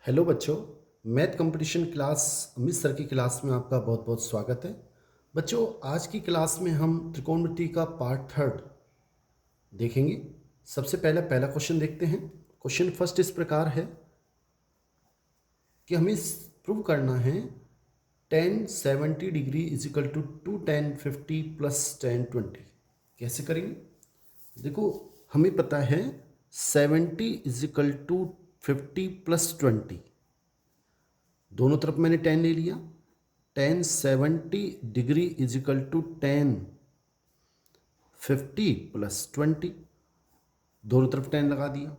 Hello बच्चों। Math competition class Amit sir की class में आपका बहुत बहुत स्वागत है। बच्चों, आज की क्लास में हम त्रिकोणमिति का पार्ट थर्ड देखेंगे। सबसे पहला क्वेश्चन देखते हैं। क्वेश्चन फर्स्ट इस प्रकार है कि हमें प्रूव करना है tan 70 degree is equal to 2 tan 50 plus tan 20। कैसे करेंगे? देखो, हमें पता है 70 इज इक्वल टू 50 प्लस 20। दोनों तरफ मैंने tan ले लिया। tan 70 degree is equal to tan 50 plus 20। दोनों तरफ tan लगा दिया।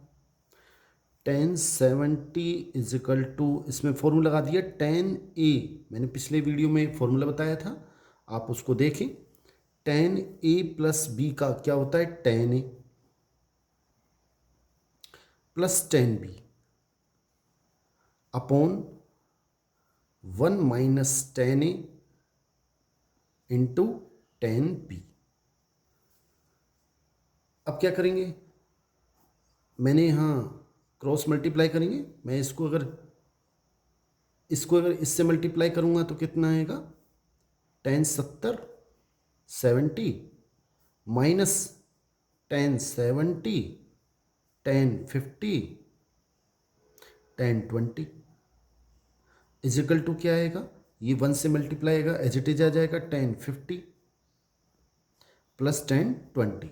tan 70 इज इक्वल टू, इसमें फॉर्मूला लगा दिया tan a। मैंने पिछले वीडियो में फॉर्मूला बताया था, आप उसको देखें। tan a प्लस b का क्या होता है? tan a plus tan b upon 1 minus tan a into tan b। अब क्या करेंगे? मैंने यहाँ क्रॉस मल्टीप्लाई करेंगे। मैं इसको अगर इससे मल्टीप्लाई करूँगा तो कितना आएगा? tan 70 minus tan 70 tan 50 tan 20 is equal to क्या आएगा? ये 1 से मल्टीप्लाई आएगा, एज इट इज आ जाएगा tan 50 plus tan 20।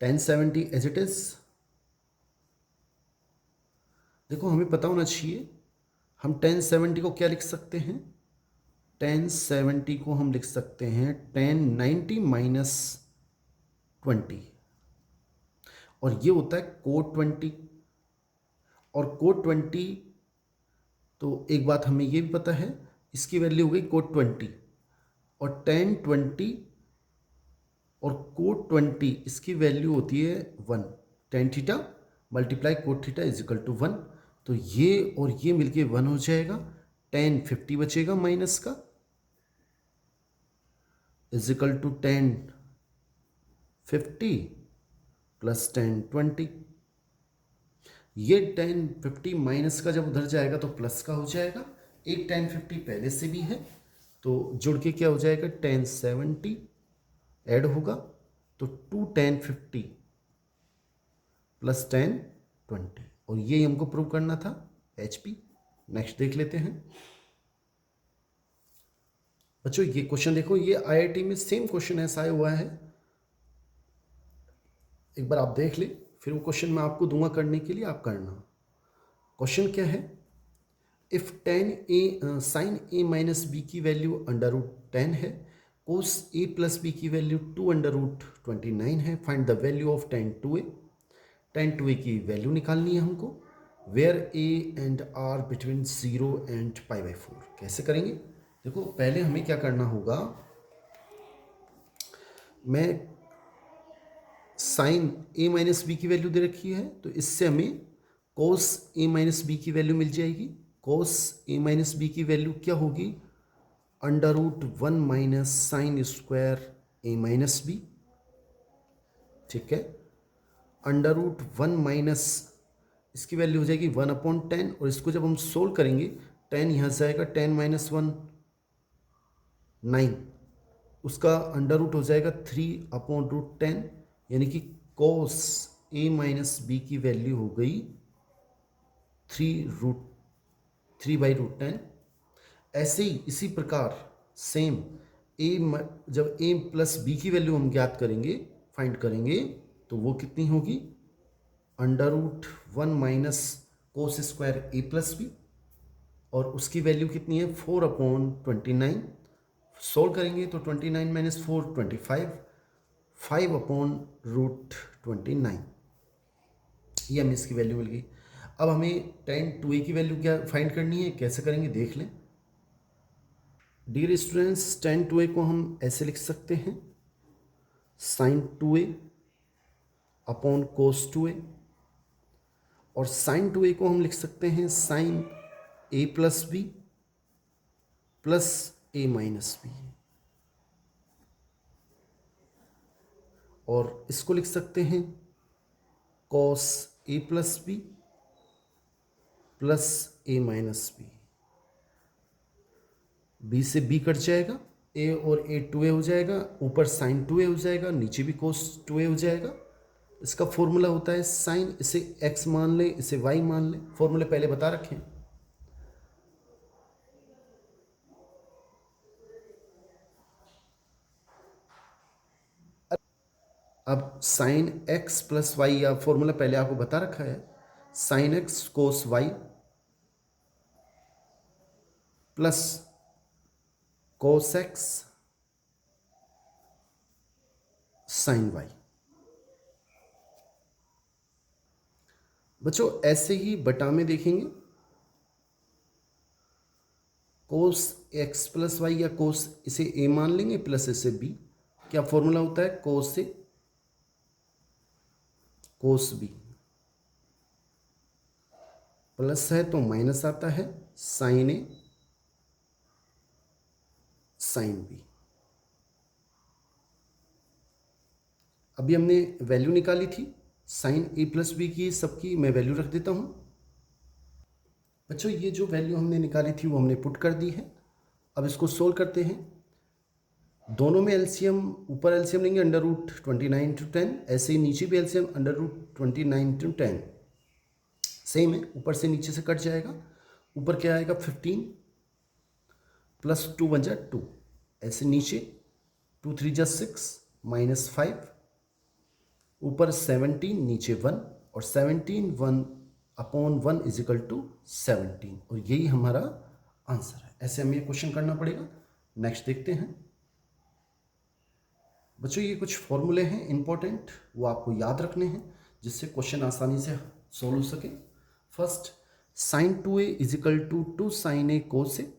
tan 70 as it is. देखो, हमें पता होना चाहिए हम tan 70 को क्या लिख सकते हैं। tan 70 को हम लिख सकते हैं tan 90 माइनस 20, और ये होता है cot 20। और cot 20, तो एक बात हमें ये भी पता है, इसकी वैल्यू हो गई cot 20, और tan 20 और cot 20 इसकी वैल्यू होती है 1। tan theta multiply cot theta is equal to 1। तो ये और ये मिलके 1 हो जाएगा। tan 50 बचेगा माइनस का, is equal to tan 50 plus tan 20। ये tan 50 माइनस का जब उधर जाएगा तो प्लस का हो जाएगा। एक tan 50 पहले से भी है, तो जुड़ के क्या हो जाएगा? tan 70 ऐड होगा तो 2 tan 50 प्लस tan 20, और ये हमको प्रूव करना था HP। नेक्स्ट देख लेते हैं। बच्चों, ये क्वेश्चन देखो, ये IIT में सेम क्वेश्चन ऐसा आया हुआ है। एक बार आप देख ले, फिर वो क्वेश्चन मैं आपको दूंगा करने के लिए, आप करना। क्वेश्चन क्या है? If tan a sine a minus B की वैल्यू अंडर रूट 10 है, कोस a प्लस बी की वैल्यू 2 अंडर रूट 29 है, find the value of tan 2a। tan 2a की वैल्यू निकालनी है हमको, where a and r between 0 and π/4। कैसे करेंगे? देखो, पहले हमें क्या करना होगा, मैं साइन a माइनस बी की वैल्यू दे रखी है, तो इससे हमें कोस a माइनस बी की वैल्यू मिल जाएगी। कोस a माइनस बी की वैल्यू क्या होगी? Under root 1 minus sine square a minus B. ठीक है, अंडर रूट 1 माइनस, इसकी वैल्यू हो जाएगी 1/10, और इसको जब हम सोल्व करेंगे, 10 यहाँ से आएगा, 10 माइनस 1 9, उसका अंडर रूट हो जाएगा 3/√10, यानी कि कोस a माइनस बी की वैल्यू हो गई 3/√10। ऐसे ही इसी प्रकार सेम a, जब a प्लस बी की वैल्यू हम ज्ञात करेंगे, फाइंड करेंगे, तो वो कितनी होगी? Under root 1 minus cos square a plus B, और उसकी वैल्यू कितनी है? 4/29। सोल्व करेंगे तो 29 माइनस 4 25, 5/√29। ये हमें इसकी वैल्यू मिल गई। अब हमें tan 2a की वैल्यू क्या फाइंड करनी है, कैसे करेंगे देख लें। डियर स्टूडेंट्स, tan 2a को हम ऐसे लिख सकते हैं, साइन 2a अपॉन कोस 2a, और साइन 2a को हम लिख सकते हैं sine a plus B plus a minus B, और इसको लिख सकते हैं cos a plus B plus A minus B, B से बी कट जाएगा, ए और ए 2a हो जाएगा, ऊपर साइन 2a हो जाएगा, नीचे भी कोस 2a हो जाएगा। इसका फॉर्मूला होता है साइन, इसे x मान लें, इसे y मान लें, फॉर्मूले पहले बता रखें। अब साइन x प्लस वाई, या फॉर्मूला पहले आपको बता रखा है, sine x cos y plus cos x sine y। बच्चों ऐसे ही बटा में देखेंगे, कोस x प्लस वाई या कोस, इसे a मान लेंगे प्लस इसे b। क्या फॉर्मूला होता है, कोस से कोस b, प्लस है तो माइनस आता है, साइन ए साइन बी। अभी हमने वैल्यू निकाली थी साइन ए प्लस बी की, सबकी मैं वैल्यू रख देता हूं। बच्चों ये जो वैल्यू हमने निकाली थी वो हमने पुट कर दी है। अब इसको सोल्व करते हैं। दोनों में एलसीएम, ऊपर एलसीएम लेंगे अंडर रूट 29/10, ऐसे ही नीचे भी एलसीएम अंडर रूट 29/10, सेम है, ऊपर से नीचे से कट जाएगा। ऊपर क्या आएगा 15 प्लस 2 बन जाए 2, ऐसे नीचे 2 3 जा 6 माइनस 5, ऊपर 17 नीचे 1, और 17 1 अपॉन 1 इज इक्वल टू 17, और यही हमारा आंसर है। ऐसे हमें क्वेश्चन करना पड़ेगा। नेक्स्ट देखते हैं। बच्चों ये कुछ फॉर्मूले हैं इंपॉर्टेंट, वो आपको याद रखने हैं जिससे क्वेश्चन आसानी से सोल्व हो सके। First, sine 2a is equal to 2 sine A cos A,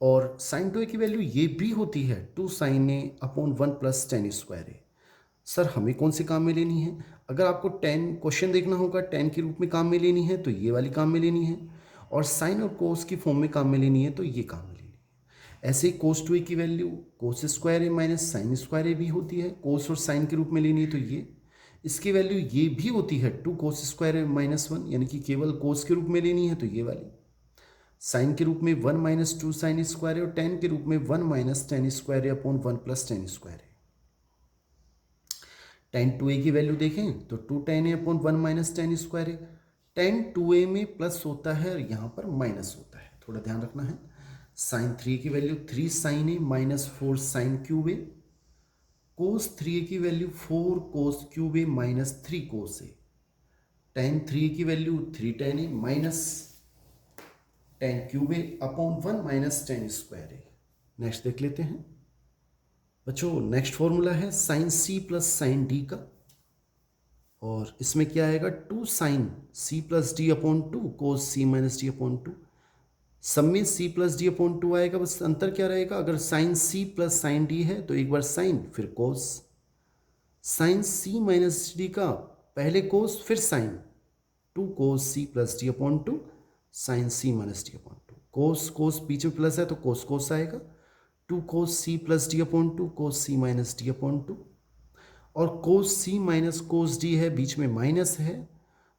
और साइन 2a की वैल्यू ये भी होती है 2 साइन ए अपॉन 1 प्लस टेन स्क्वायर ए। सर हमें कौन से काम में लेनी है? अगर आपको 10 क्वेश्चन देखना होगा 10 के रूप में काम में लेनी है तो ये वाली काम में लेनी है, और साइन और कोस की फॉर्म में काम में लेनी है तो ये काम में लेनी है। ऐसे ही कोस 2a की वैल्यू कोस स्क्वायर ए माइनस साइन स्क्वायर ए भी होती है, कोस और साइन के रूप में लेनी है तो ये, इसकी वैल्यू ये भी होती है 2 कोस स्क्वायर ए माइनस 1, यानी कि केवल कोस के रूप में लेनी है तो ये वाली, साइन के रूप में 1 माइनस 2 साइन स्क्वायर है, और टेन के रूप में 1 माइनस टेन स्क्वायर है अपॉन 1 प्लस टेन स्क्वायर है। टेन 2a की वैल्यू देखें तो 2 टेन ए अपॉन 1 माइनस टेन स्क्वायर है। टेन 2a में प्लस होता है और यहाँ पर माइनस होता है, थोड़ा ध्यान रखना है। साइन 3 की value 3 sine A minus 4 sine cube A, cos 3a की value 4 cos cube A minus 3 cos A, tan 3a की value 3 tan A minus tan cube A upon 1 minus tan square A. Next देख लेते हैं बच्चों। Next formula है sine C plus sine D का, और इसमें क्या आएगा 2 sine C plus D upon 2 cos C minus D upon 2। सब में सी प्लस डी अपॉन 2 आएगा, बस अंतर क्या रहेगा, अगर sine C plus sine D है तो एक बार साइन फिर cos, sine C minus D का पहले कोस फिर sine, 2 cos C plus D upon 2 sine C minus D upon 2, cos cos बीच में प्लस है तो कोस कोस आएगा, 2 cos C plus D upon 2 cos C minus D upon 2, और कोस C minus कोस D है, बीच में माइनस है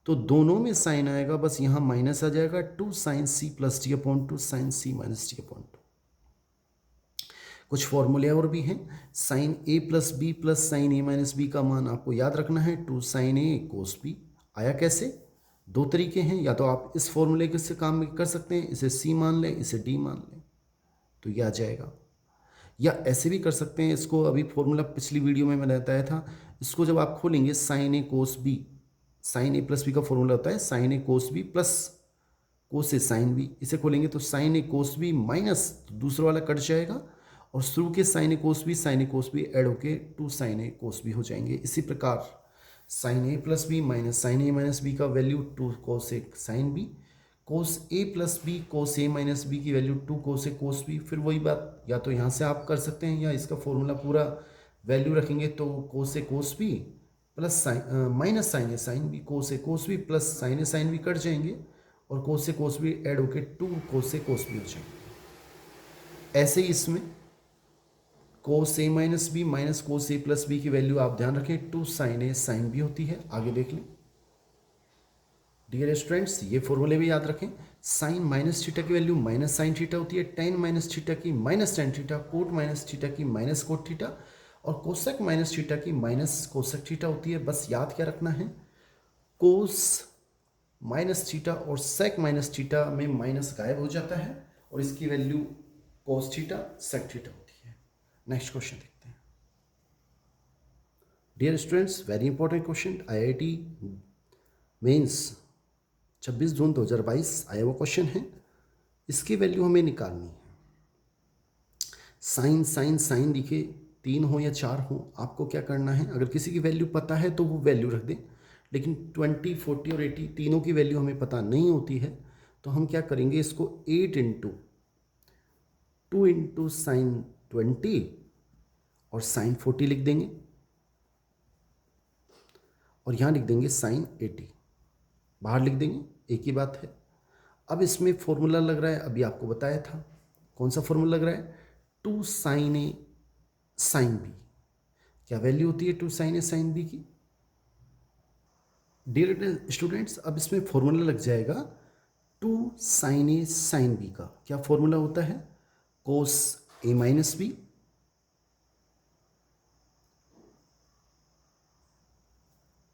तो दोनों में साइन आएगा, बस यहाँ माइनस आ जाएगा, 2 sine C plus D upon 2 sine C minus D upon 2। कुछ फॉर्मूले और भी हैं, sine A plus B plus sine A minus B का मान आपको याद रखना है, 2 साइन ए कोस बी। आया कैसे? दो तरीके हैं, या तो आप इस फॉर्मूले से काम कर सकते हैं, इसे सी मान लें, इसे डी मान लें तो यह आ जाएगा, या ऐसे भी कर सकते हैं इसको। अभी फॉर्मूला पिछली वीडियो में मैंने बताया था, इसको जब आप खोलेंगे sign A cos B, sign A plus B का फॉर्मूला होता है sine A cos B plus cos A sine B, इसे खोलेंगे तो sine A cos B minus दूसरा वाला कट जाएगा, और शुरू के sign A cos B Ed होके 2 साइन ए कोस बी हो जाएंगे। इसी प्रकार sign A plus B minus sine A minus B का value 2 cos A sine B, cos A plus B cos A minus B की value 2 cos A cos B. फिर वही बात, या तो यहाँ से आप कर सकते हैं, या इसका फॉर्मूला पूरा वैल्यू रखेंगे तो cos A cos B plus sine minus sine A sine B, cos A cos B plus sine A sine B कट जाएंगे, और कोस ए कोस बी ऐड होके 2 कोस ए कोस बी हो जाएंगे। ऐसे ही इसमें कोस A minus B minus cos A plus B की value आप ध्यान रखें 2 साइन ए साइन बी होती है। आगे देख लें, डियर स्टूडेंट्स, ये फॉर्मूले भी याद रखें। साइन माइनस थीटा की वैल्यू माइनस साइन थीटा होती है, टेन माइनस थीटा की minus tan theta, cot minus theta की माइनस कोट थीटा, और कोसेक माइनस थीटा की माइनस कोसेक थीटा होती है। बस याद क्या रखना है, कोस माइनस थीटा और सेक माइनस थीटा में माइनस गायब हो जाता है और इसकी value cos theta sec theta होती है। नेक्स्ट क्वेश्चन देखते हैं। Dear students, very important question, IIT mains 26 June 2022 आया हुआ क्वेश्चन है। इसकी वैल्यू हमें निकालनी है। साइन साइन साइन दिखे, 3 हो या 4 हो, आपको क्या करना है, अगर किसी की वैल्यू पता है तो वो वैल्यू रख दें, लेकिन 20, 40 और 80 तीनों की वैल्यू हमें पता नहीं होती है, तो हम क्या करेंगे, इसको 8 इंटू 2 इंटू साइन 20 और साइन 40 लिख देंगे, और यहाँ लिख देंगे साइन 80, बाहर लिख देंगे, एक ही बात है। अब इसमें फॉर्मूला लग रहा है, अभी आपको बताया था, कौन सा फॉर्मूला लग रहा है, 2 साइन ए साइन बी। क्या वैल्यू होती है 2 साइन ए साइन बी की? डियर स्टूडेंट्स, अब इसमें फॉर्मूला लग जाएगा 2 साइन ए साइन बी का। क्या फॉर्मूला होता है, कोस A minus B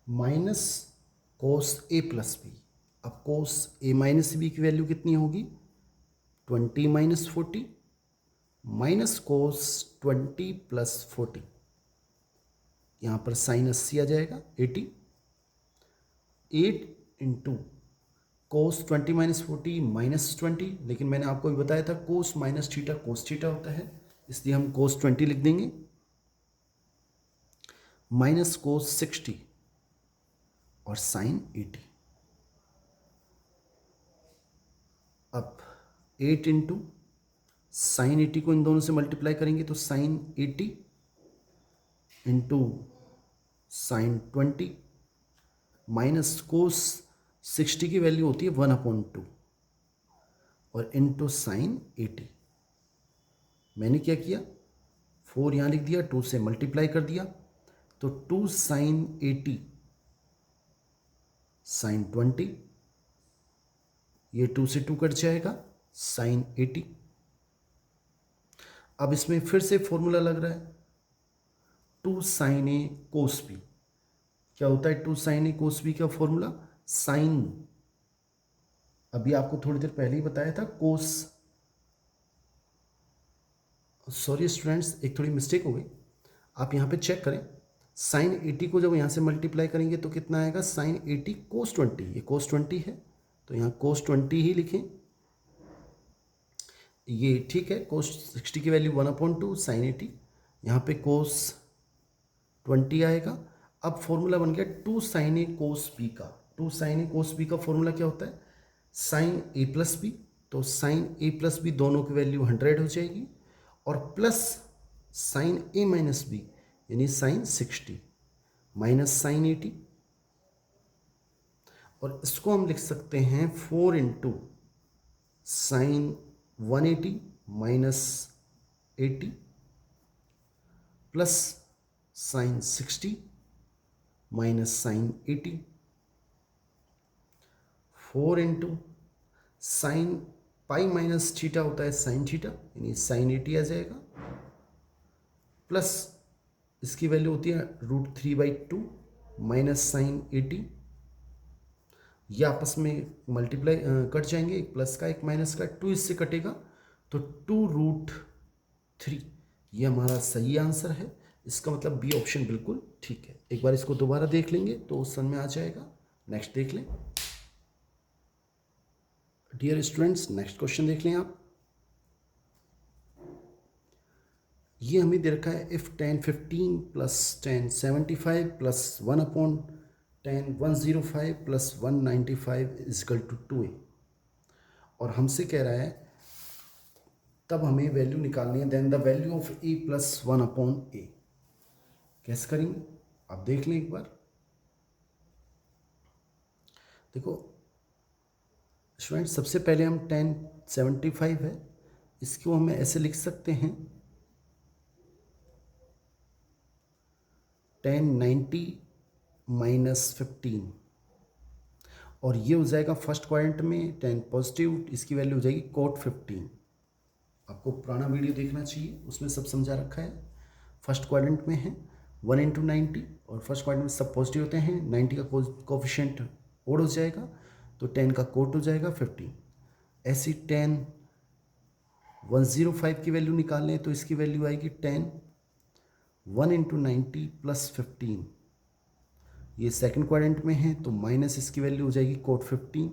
minus cos A plus B. अब कोस ए माइनस बी की वैल्यू कितनी होगी, 20 माइनस 40 माइनस कोस 20 प्लस 40, यहाँ पर साइन 80 आ जाएगा 80, 8 इंटू कोस 20 माइनस 40 माइनस 20, लेकिन मैंने आपको भी बताया था कोस माइनस थीटा कोस थीटा होता है, इसलिए हम कोस 20 लिख देंगे, माइनस कोस 60 और साइन 80। अब 8 इंटू साइन 80 को इन दोनों से मल्टीप्लाई करेंगे तो sine 80 into sine 20 minus cos 60 की वैल्यू होती है 1/2 और इंटू साइन 80। मैंने क्या किया, 4 यहाँ लिख दिया, 2 से मल्टीप्लाई कर दिया, तो 2 साइन 80 साइन 20, ये 2 से 2 कट जाएगा, साइन 80। अब इसमें फिर से फॉर्मूला लग रहा है 2 साइन ए कोस बी। क्या होता है 2 साइन ए कोस बी का फॉर्मूला, साइन, अभी आपको थोड़ी देर पहले ही बताया था, कोस, सॉरी स्टूडेंट्स, एक थोड़ी मिस्टेक हो गई, आप यहाँ पे चेक करें, साइन 80 को जब यहाँ से मल्टीप्लाई करेंगे तो कितना आएगा, साइन 80 कोस 20, ये कोस 20 है तो यहाँ कोस 20 ही लिखें, ये ठीक है। कोस 60 की वैल्यू 1/2 साइन 80, यहाँ पे कोस 20 आएगा। अब फॉर्मूला बन गया 2 साइन ए कोस बी का। 2 साइन ए कोस बी का फॉर्मूला क्या होता है, साइन ए प्लस बी, तो साइन ए प्लस बी दोनों की वैल्यू 100 हो जाएगी, और plus sine A minus B यानी साइन 60 माइनस साइन 80, और इसको हम लिख सकते हैं 4 into sine 180 minus 80 plus sine 60 minus sine 80, 4 into sine pi minus theta होता है साइन थीटा यानी साइन 80 आ जाएगा, प्लस इसकी वैल्यू होती है √3/2 माइनस साइन 80, ये आपस में मल्टीप्लाई कट जाएंगे, एक प्लस का एक माइनस का, 2 इससे कटेगा तो 2√3, ये हमारा सही आंसर है। इसका मतलब बी ऑप्शन बिल्कुल ठीक है। एक बार इसको दोबारा देख लेंगे तो समझ में आ जाएगा। नेक्स्ट देख लें डियर स्टूडेंट्स, नेक्स्ट क्वेश्चन देख लें आप। ये हमें दे रखा है if 10 15 plus 10 75 plus 1/10 105 plus 195 is equal to 2a, और हमसे कह रहा है तब हमें वैल्यू निकालनी है, then the value of a plus 1/a। कैसे करेंगे आप देख लें एक बार। देखो स्टूडेंट, सबसे पहले हम 10 75 है, इसको हमें ऐसे लिख सकते हैं 10 90 माइनस 15, और ये हो जाएगा फर्स्ट क्वाड्रेंट में 10 पॉजिटिव, इसकी वैल्यू हो जाएगी कोट 15। आपको पुराना वीडियो देखना चाहिए, उसमें सब समझा रखा है। फर्स्ट क्वाड्रेंट में है 1 इंटू 90 और फर्स्ट क्वाड्रेंट में सब पॉजिटिव होते हैं। 90 का कोफिशिएंट ओड हो जाएगा तो 10 का कोट हो जाएगा 15। ऐसी 10 105 की वैल्यू निकाल लें तो इसकी वैल्यू आएगी 10 1 इंटू 90 प्लस 15। ये सेकंड क्वाड्रेंट में है तो माइनस इसकी वैल्यू हो जाएगी कोट 15।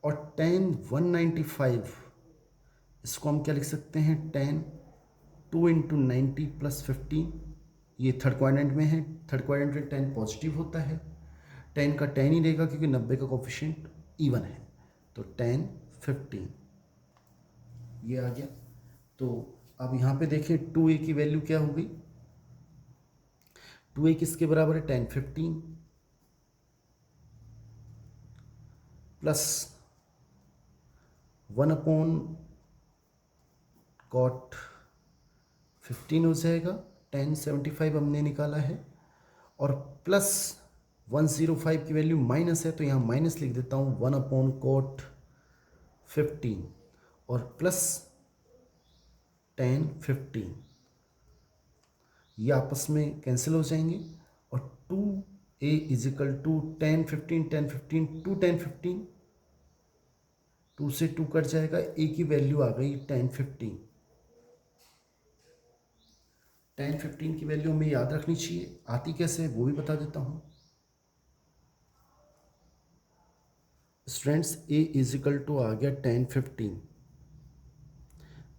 और 10 195 इसको हम क्या लिख सकते हैं 10 2 इंटू 90 प्लस 15। ये थर्ड क्वाड्रेंट में है, थर्ड क्वाड्रेंट में 10 पॉजिटिव होता है, 10 का 10 ही रहेगा क्योंकि 90 का कोफिशिएंट इवन है, तो 10 15 ये आ गया। तो अब यहाँ पे देखें 2a की वैल्यू क्या हो गई, 2a किसके बराबर है 10 15 प्लस 1 अपॉन कॉट 15 हो जाएगा, 1075 हमने निकाला है, और प्लस 105 की वैल्यू माइनस है तो यहाँ माइनस लिख देता हूँ 1 अपॉन कॉट 15 और प्लस 10 15, ये आपस में कैंसिल हो जाएंगे और 2a इजिकल टू 10 15 10 15 2 10 15, 2 से 2 कट जाएगा, a की वैल्यू आ गई 10 15। 10 15 की वैल्यू हमें याद रखनी चाहिए, आती कैसे वो भी बता देता हूँ। स्टूडेंट्स a इजिकल टू आ गया 10 15,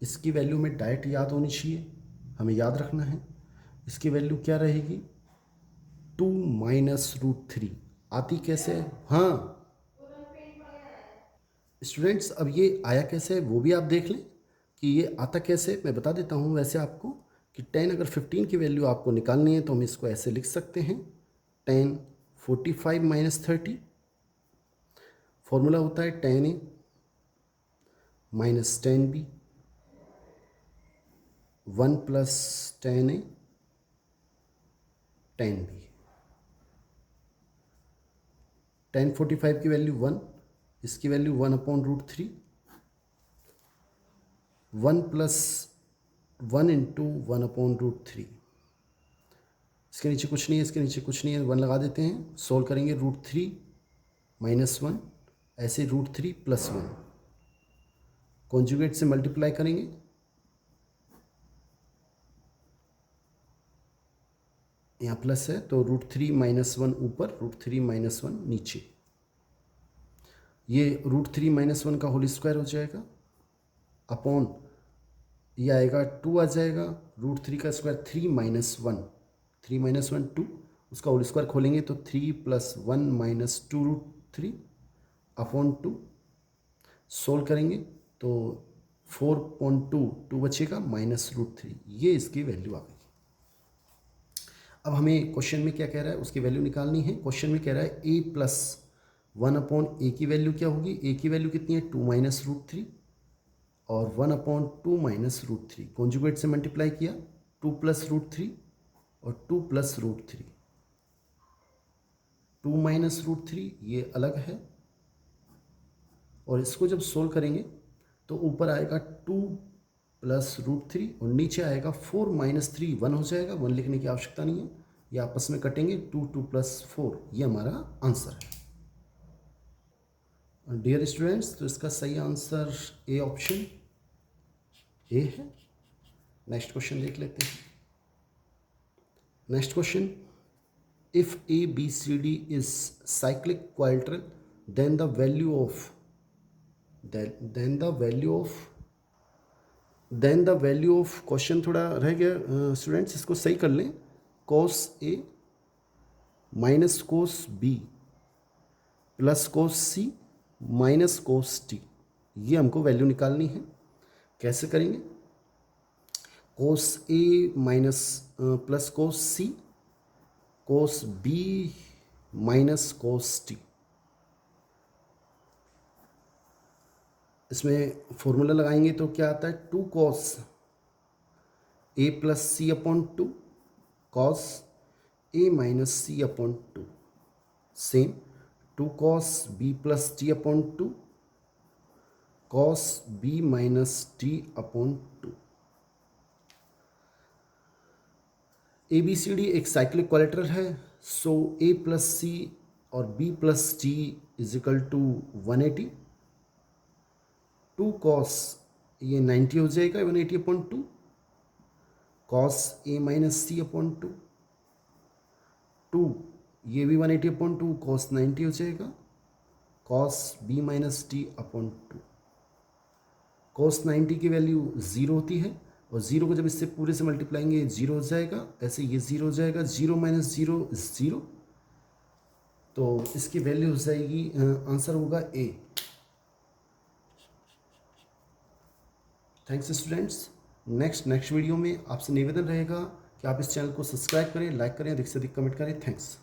इसकी वैल्यू में डायरेक्ट याद होनी चाहिए, हमें याद रखना है। इसकी वैल्यू क्या रहेगी 2 माइनस रूट 3, आती कैसे है? हाँ स्टूडेंट्स, अब ये आया कैसे है वो भी आप देख लें कि ये आता कैसे, मैं बता देता हूँ वैसे आपको कि 10 अगर 15 की वैल्यू आपको निकालनी है तो हम इसको ऐसे लिख सकते हैं 10 45 माइनस 30, फॉर्मूला होता है 10a minus 10b 1 plus 10a 10b। 10 45 की वैल्यू 1, इसकी value 1 upon root 3, 1 plus 1 into 1 upon root 3, इसके नीचे कुछ नहीं है, इसके नीचे कुछ नहीं है, 1 लगा देते हैं, सोल्व करेंगे रूट 3 माइनस 1, ऐसे रूट 3 प्लस 1, कॉन्जुगेट से मल्टीप्लाई करेंगे, यहाँ प्लस है तो रूट 3 माइनस 1 ऊपर, रूट 3 माइनस 1 नीचे, ये रूट 3 माइनस 1 का होल स्क्वायर हो जाएगा अपॉन ये आएगा 2 आ जाएगा, रूट 3 का स्क्वायर 3 माइनस 1, 3 माइनस 1 2, उसका होल स्क्वायर खोलेंगे तो 3 plus 1 minus 2 root 3 upon 2, solve करेंगे तो 4.2 2 बचेगा माइनस रूट 3, ये इसकी वैल्यू आ गई। अब हमें क्वेश्चन में क्या कह रहा है उसकी वैल्यू निकालनी है। क्वेश्चन में कह रहा है a प्लस 1 अपॉन ए की वैल्यू क्या होगी, a की वैल्यू कितनी है 2 माइनस रूट 3 और 1 अपॉन 2 माइनस रूट 3, कॉन्जुगेट से मल्टीप्लाई किया 2 प्लस रूट 3 और 2 प्लस रूट 3, 2 माइनस रूट 3 ये अलग है, और इसको जब सोल्व करेंगे तो ऊपर आएगा 2 प्लस रूट 3 और नीचे आएगा 4 माइनस 3, 1 हो जाएगा, 1 लिखने की आवश्यकता नहीं है, ये आपस में कटेंगे 2 2 प्लस 4, ये हमारा आंसर है। डियर स्टूडेंट्स, तो इसका सही आंसर ए ऑप्शन ए है। नेक्स्ट क्वेश्चन देख लेते हैं। Next question, if A B C D is cyclic quadrilateral then the value of question थोड़ा रह गया स्टूडेंट्स, इसको सही कर लें, cos A minus cos B plus cos C minus cos T, ये हमको वैल्यू निकालनी है। कैसे करेंगे, cos A minus plus cos C cos B minus cos T, इसमें फॉर्मूला लगाएंगे तो क्या आता है 2 cos A plus C upon 2 cos A minus C upon 2, same 2 cos b plus D upon 2 cos b minus D upon 2। A B C D एक cyclic quadrilateral है, so A plus C और b plus D is equal to 180। 2 cos ये 90 हो जाएगा 180 upon 2 cos a minus C upon 2 2 ये भी 180 upon 2 cos 90 हो जाएगा cos b minus D upon 2। cos 90 की वैल्यू 0 होती है और 0 को जब इससे पूरे से मल्टीप्लाएंगे 0 हो जाएगा, ऐसे ये 0 हो जाएगा, 0 माइनस 0 0, तो इसकी वैल्यू हो जाएगी, आंसर होगा A. Thanks students. Next video में आपसे निवेदन रहेगा कि आप इस चैनल को सब्सक्राइब करें, लाइक करें, अधिक से अधिक कमेंट करें। थैंक्स।